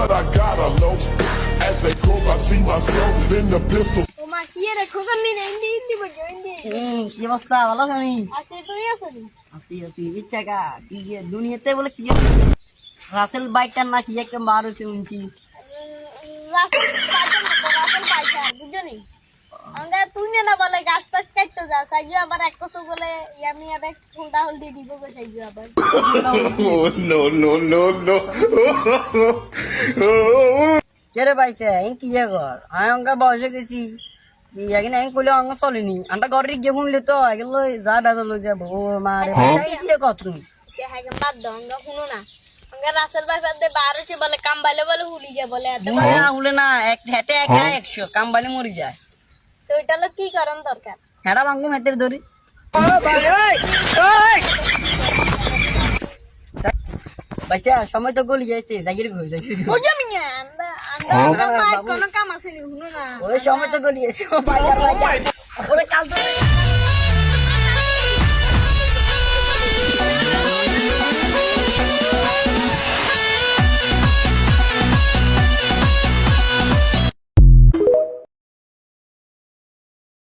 but I gotta know. As they croak, I see myself in the pistol. তোমার কি রে খোকন নি ইন্দি ইন্দি বজো ইন্দি কি অবস্থা ভালো আমি আছে তুই আছিস আছি ইচ্ছা কা কি দুনিয়াতে বলে কি রাসেল বাইকটার না কি একটা মার হয়েছে শুনছি রাসেল পাইছা বুঝনি আঙ্গা তুই না বলে গাছ টাছ কাটতে যা সাইজো আবার এক কসু বলে ইয়ামি আবার হুন্ডা হুন্ডি দিব গো সাইজো আবার Oh, no, no, no, no. কেরে পাইছে এই কি কর আমি অঙ্কা বয়সে গেছি এখানে আমি কইলে অঙ্গ চলিনি আন্টা ঘরে গিয়ে শুনলে তো এগুলো যা বেদল হয়ে যাবো ও মারে কি কর তুমি কে হাগে বাদ দাও আঙ্গা শুনো না আঙ্গা রাসেল ভাই সাথে বারোশে বলে কাম বাইলে বলে হুলি যায় বলে এত না হলে না এক হাতে একা 100 কাম বালি মরি যায় তো এটা হলো কি করার দরকার হেডা ভাঙ্গু মেতের ধরি বাইসা সময় তো গলি যাইছে জাগির ঘুরে যাই বুঝো মিয়া আন্দা মাই কোন কাম আছে নি শুনো না ওই সময় তো গলি যাইছে ও বাইরে ওরে কাল তো